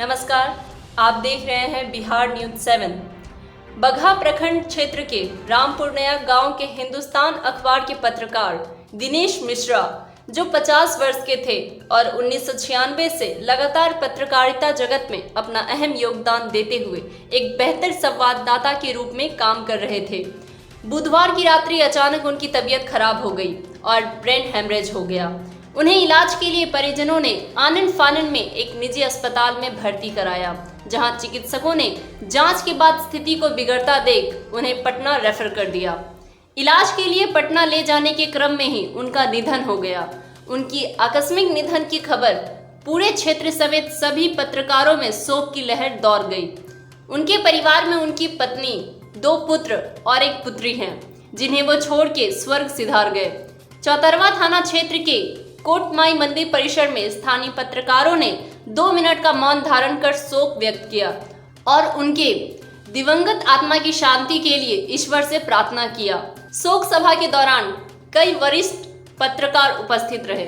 नमस्कार, आप देख रहे हैं बिहार न्यूज 7। बगहा प्रखंड क्षेत्र के रामपुर नया गांव के हिंदुस्तान अखबार के पत्रकार दिनेश मिश्रा, जो 50 वर्ष के थे और 1996 से लगातार पत्रकारिता जगत में अपना अहम योगदान देते हुए एक बेहतर संवाददाता के रूप में काम कर रहे थे, बुधवार की रात्रि अचानक उनकी तबीयत खराब हो गई और ब्रेन हेमरेज हो गया। उन्हें इलाज के लिए परिजनों ने आनन फानन में एक निजी अस्पताल में भर्ती कराया, जहां चिकित्सकों ने जांच के बाद स्थिति को बिगड़ता देख उन्हें पटना रेफर कर दिया। इलाज के लिए पटना ले जाने के क्रम में ही उनका निधन हो गया। उनकी आकस्मिक निधन की खबर पूरे क्षेत्र समेत सभी पत्रकारों में शोक की लहर दौड़ गई। उनके परिवार में उनकी पत्नी, 2 पुत्र और 1 पुत्री हैं, जिन्हें वो छोड़ के स्वर्ग सिधार गए। चौतरवा थाना क्षेत्र के कोटमाई मंदिर परिसर में स्थानीय पत्रकारों ने 2 मिनट का मौन धारण कर शोक व्यक्त किया और उनके दिवंगत आत्मा की शांति के लिए ईश्वर से प्रार्थना किया। शोक सभा के दौरान कई वरिष्ठ पत्रकार उपस्थित रहे।